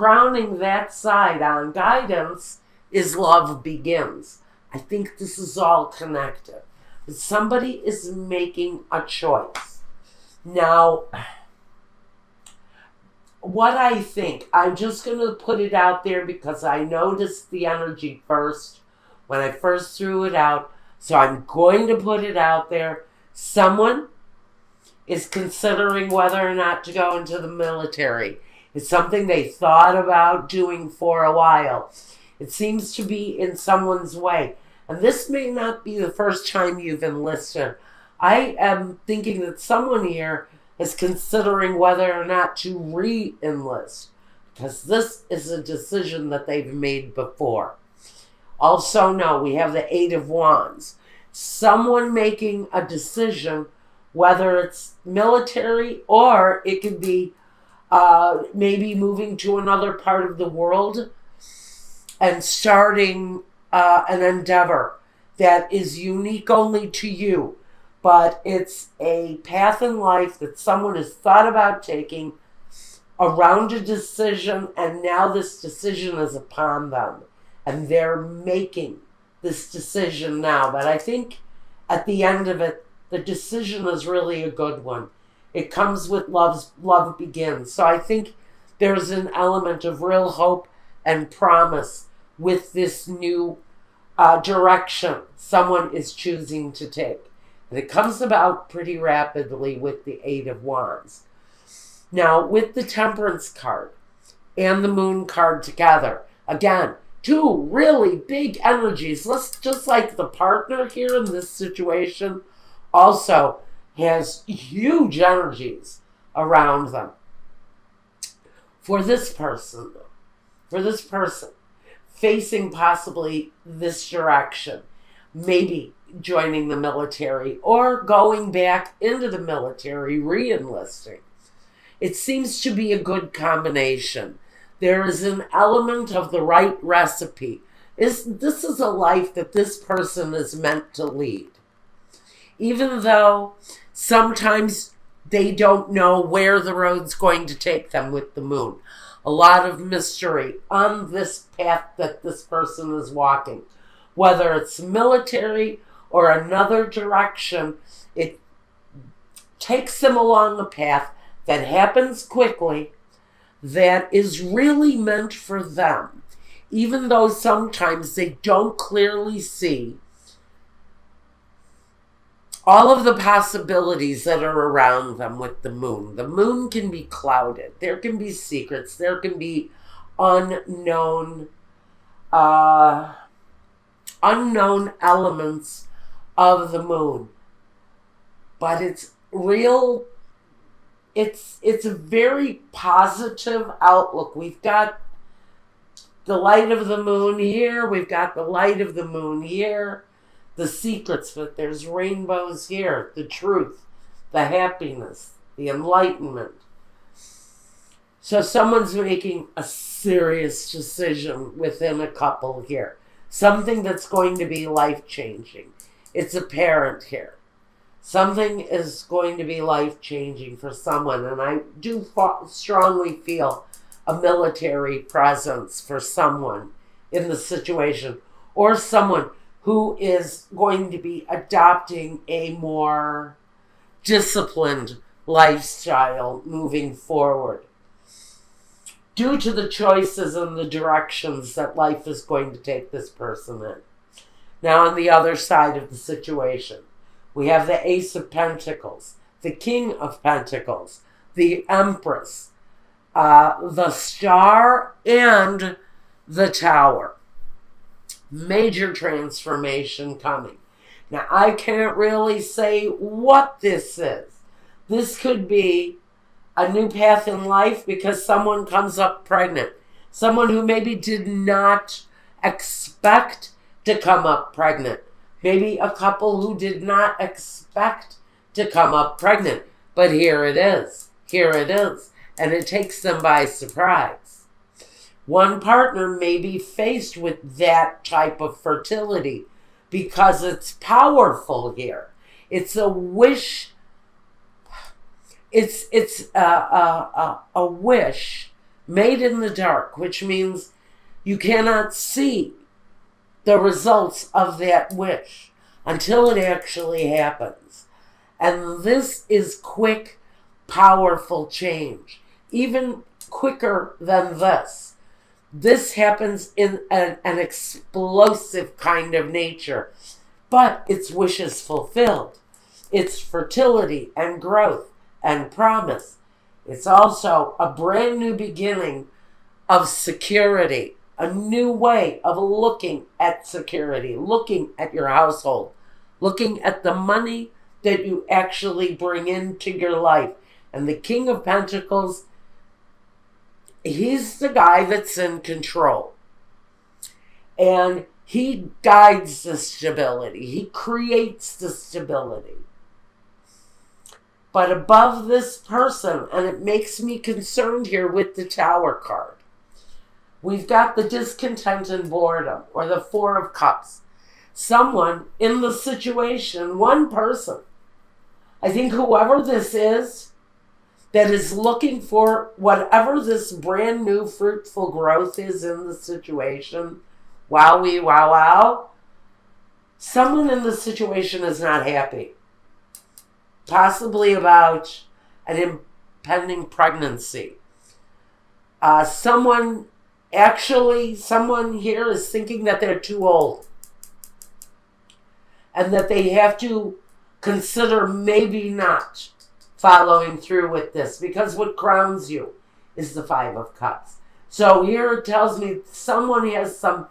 crowning that side on guidance is love begins. I think this is all connected. But somebody is making a choice. Now, what I think, I'm just going to put it out there because I noticed the energy first when I first threw it out. So I'm going to put it out there. Someone is considering whether or not to go into the military. It's something they thought about doing for a while. It seems to be in someone's way. And this may not be the first time you've enlisted. I am thinking that someone here is considering whether or not to re-enlist, because this is a decision that they've made before. Also, no, we have the Eight of Wands. Someone making a decision, whether it's military or it could be maybe moving to another part of the world and starting an endeavor that is unique only to you. But it's a path in life that someone has thought about taking around a decision, and now this decision is upon them. And they're making this decision now. But I think at the end of it, the decision is really a good one. It comes with love begins. So I think there's an element of real hope and promise with this new direction someone is choosing to take. And it comes about pretty rapidly with the Eight of Wands. Now, with the Temperance card and the Moon card together, again, two really big energies. Just like the partner here in this situation also has huge energies around them. For this person, facing possibly this direction, maybe joining the military or going back into the military, re-enlisting. It seems to be a good combination. There is an element of the right recipe. This is a life that this person is meant to lead. Even though sometimes they don't know where the road's going to take them with the Moon. A lot of mystery on this path that this person is walking. Whether it's military or another direction, it takes them along a path that happens quickly, that is really meant for them, even though sometimes they don't clearly see all of the possibilities that are around them with the Moon. The Moon can be clouded. There can be secrets. There can be unknown elements of the Moon. But it's real. It's a very positive outlook. We've got the light of the Moon here. We've got the light of the Moon here. The secrets, but there's rainbows here. The truth, the happiness, the enlightenment. So someone's making a serious decision within a couple here. Something that's going to be life-changing. It's apparent here. Something is going to be life-changing for someone. And I do strongly feel a military presence for someone in the situation. Or someone who is going to be adopting a more disciplined lifestyle moving forward, due to the choices and the directions that life is going to take this person in. Now, on the other side of the situation, we have the Ace of Pentacles, the King of Pentacles, the Empress, the Star, and the Tower. Major transformation coming. Now, I can't really say what this is. This could be a new path in life because someone comes up pregnant. Someone who maybe did not expect to come up pregnant. Maybe a couple who did not expect to come up pregnant. But here it is. Here it is. And it takes them by surprise. One partner may be faced with that type of fertility because it's powerful here. It's a wish. It's a wish made in the dark, which means you cannot see the results of that wish until it actually happens. And this is quick, powerful change, even quicker than this. This happens in an explosive kind of nature, but it's wishes fulfilled. It's fertility and growth and promise. It's also a brand new beginning of security, a new way of looking at security, looking at your household, looking at the money that you actually bring into your life. And the King of Pentacles, he's the guy that's in control. And he guides the stability. He creates the stability. But above this person, and it makes me concerned here with the Tower card, we've got the discontent and boredom, or the Four of Cups. Someone in the situation, one person, I think whoever this is, that is looking for whatever this brand new fruitful growth is in the situation, wowie, wow, wow, someone in the situation is not happy. Possibly about an impending pregnancy. Someone here is thinking that they're too old and that they have to consider maybe not following through with this, because what crowns you is the Five of Cups. So here it tells me someone has some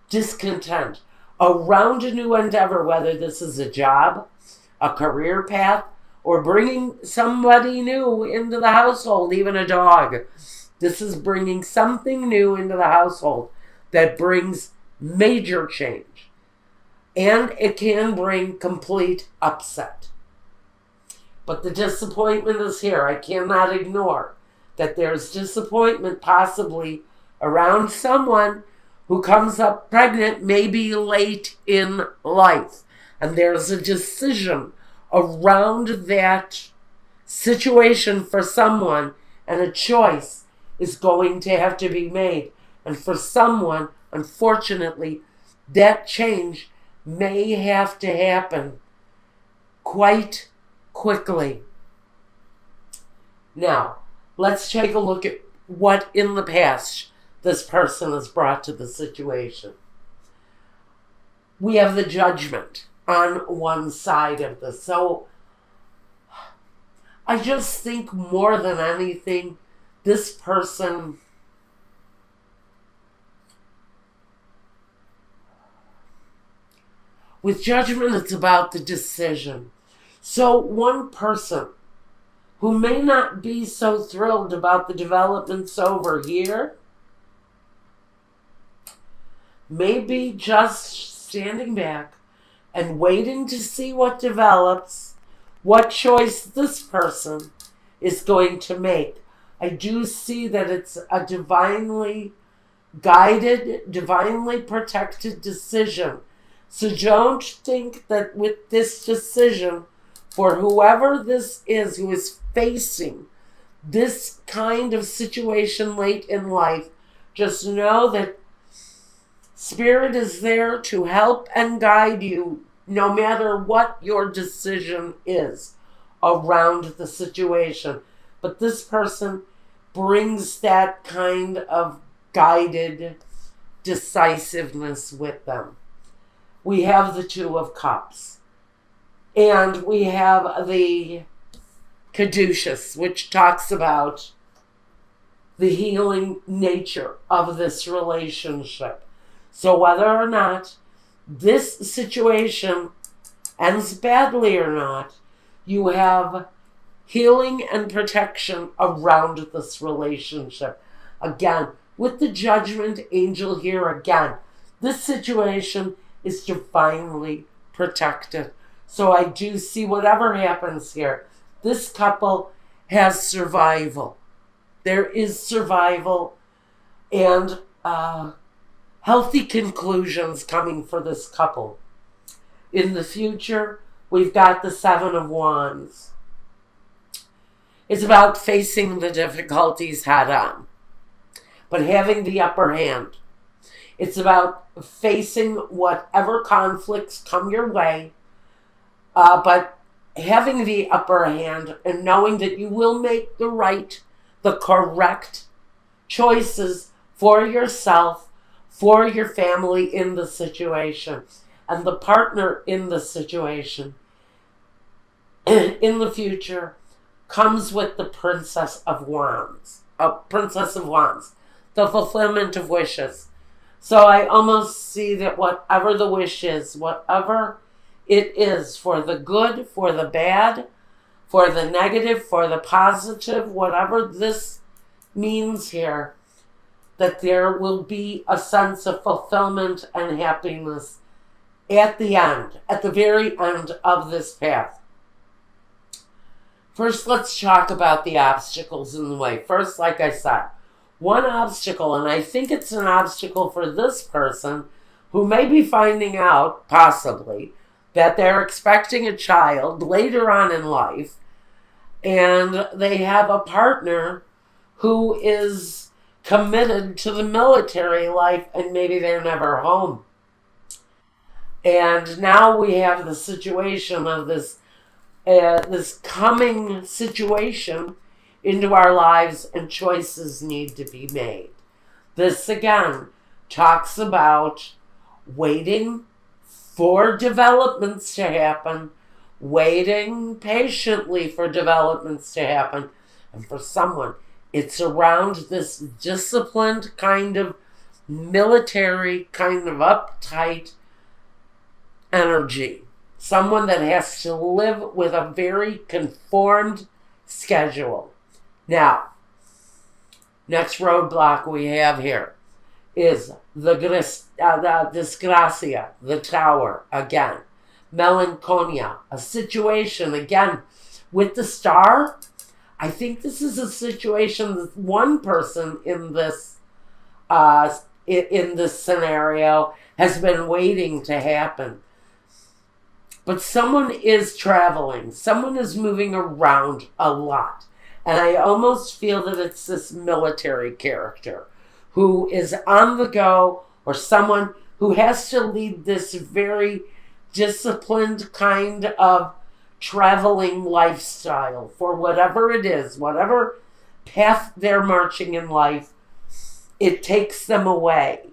discontent around a new endeavor, whether this is a job, a career path, or bringing somebody new into the household, even a dog. This is bringing something new into the household that brings major change. And it can bring complete upset. But the disappointment is here. I cannot ignore that there's disappointment possibly around someone who comes up pregnant, maybe late in life. And there's a decision around that situation for someone, and a choice is going to have to be made. And for someone, unfortunately, that change may have to happen quite quickly. Now, let's take a look at what in the past this person has brought to the situation. We have the Judgment on one side of this. So I just think more than anything, this person with Judgment, it's about the decision. So one person who may not be so thrilled about the developments over here may be just standing back and waiting to see what develops, what choice this person is going to make. I do see that it's a divinely guided, divinely protected decision. So don't think that with this decision, for whoever this is who is facing this kind of situation late in life, just know that Spirit is there to help and guide you no matter what your decision is around the situation. But this person brings that kind of guided decisiveness with them. We have the Two of Cups. And we have the Caduceus, which talks about the healing nature of this relationship. So whether or not this situation ends badly or not, you have healing and protection around this relationship. Again, with the Judgment angel here again, this situation is divinely protected. So I do see whatever happens here, this couple has survival. There is survival and healthy conclusions coming for this couple. In the future, we've got the Seven of Wands. It's about facing the difficulties head on. but having the upper hand. It's about facing whatever conflicts come your way, but having the upper hand and knowing that you will make the correct choices for yourself, for your family in the situation, and the partner in the situation in the future comes with the Princess of Wands, the fulfillment of wishes. So I almost see that whatever the wish is, whatever it is, for the good, for the bad, for the negative, for the positive, whatever this means here, that there will be a sense of fulfillment and happiness at the end, at the very end of this path. First, let's talk about the obstacles in the way. First, like I said, one obstacle, and I think it's an obstacle for this person who may be finding out, possibly, that they're expecting a child later on in life, and they have a partner who is committed to the military life, and maybe they're never home. And now we have the situation of this coming situation into our lives, and choices need to be made. This again talks about waiting for developments to happen, waiting patiently for developments to happen. And for someone, it's around this disciplined kind of military, kind of uptight energy. Someone that has to live with a very conformed schedule. Now, next roadblock we have here is the disgracia, the tower, again. Melancholia, a situation, again, with the star. I think this is a situation that one person in this scenario has been waiting to happen. But someone is traveling. Someone is moving around a lot. And I almost feel that it's this military character who is on the go, or someone who has to lead this very disciplined kind of traveling lifestyle for whatever it is, whatever path they're marching in life, it takes them away.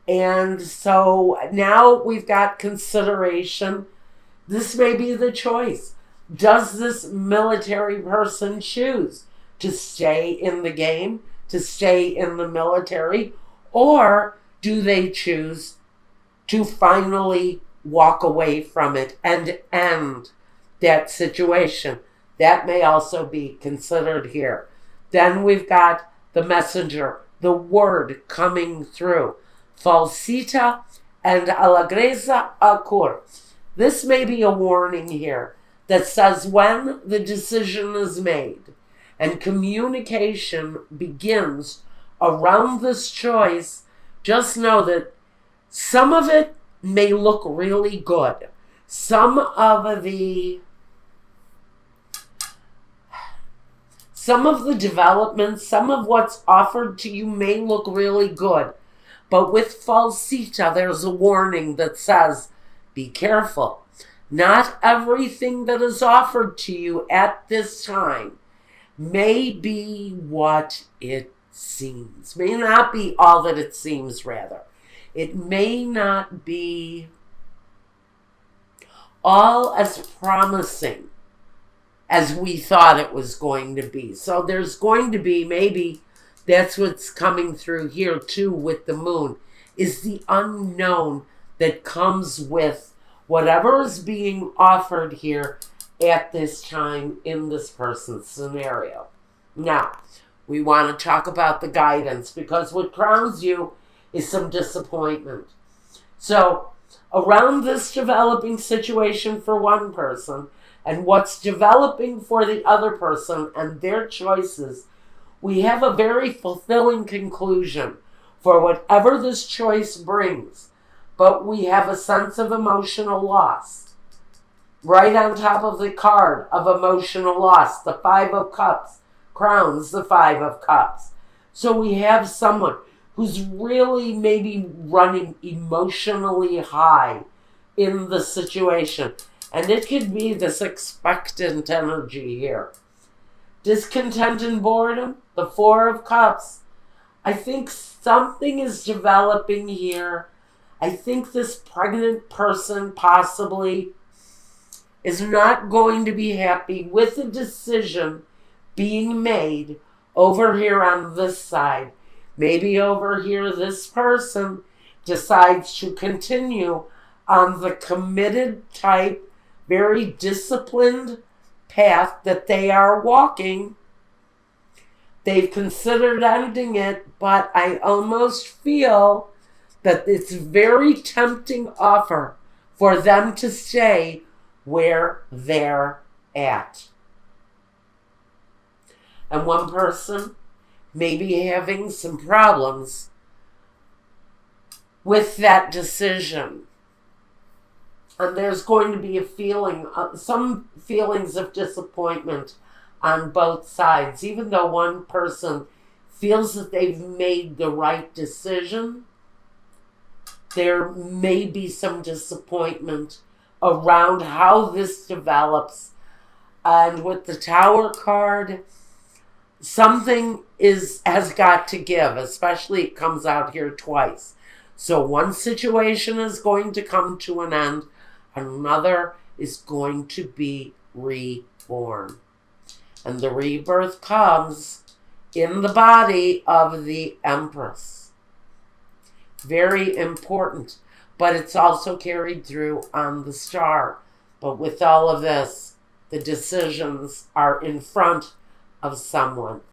And so now we've got consideration. This may be the choice. Does this military person choose to stay in the game, to stay in the military, or do they choose to finally walk away from it and end that situation? That may also be considered here. Then we've got the messenger, the word coming through. Falsita and Allegrezza Acur. This may be a warning here that says when the decision is made and communication begins around this choice, just know that some of it may look really good. Some of the developments, some of what's offered to you may look really good. But with Falsita, there's a warning that says, be careful. Not everything that is offered to you at this time may be what it seems. May not be all that it seems, rather. It may not be all as promising as we thought it was going to be. So there's going to be, maybe that's what's coming through here too with the moon, is the unknown that comes with whatever is being offered here at this time in this person's scenario. Now, we want to talk about the guidance, because what crowns you is some disappointment. So, around this developing situation for one person, and what's developing for the other person and their choices, we have a very fulfilling conclusion for whatever this choice brings. But we have a sense of emotional loss. Right on top of the card of emotional loss, the Five of Cups crowns the Five of Cups. So we have someone who's really maybe running emotionally high in the situation. And it could be this expectant energy here. Discontent and boredom, the Four of Cups. I think something is developing here. I think this pregnant person possibly is not going to be happy with a decision being made over here on this side. Maybe over here this person decides to continue on the committed type, very disciplined path that they are walking. They've considered ending it, but I almost feel that it's a very tempting offer for them to stay where they're at. And one person may be having some problems with that decision. And there's going to be a feeling, some feelings of disappointment on both sides. Even though one person feels that they've made the right decision, there may be some disappointment around how this develops. And with the Tower card, something has got to give, especially it comes out here twice. So one situation is going to come to an end, another is going to be reborn. And the rebirth comes in the body of the Empress. Very important, but it's also carried through on the star. But with all of this, the decisions are in front of someone.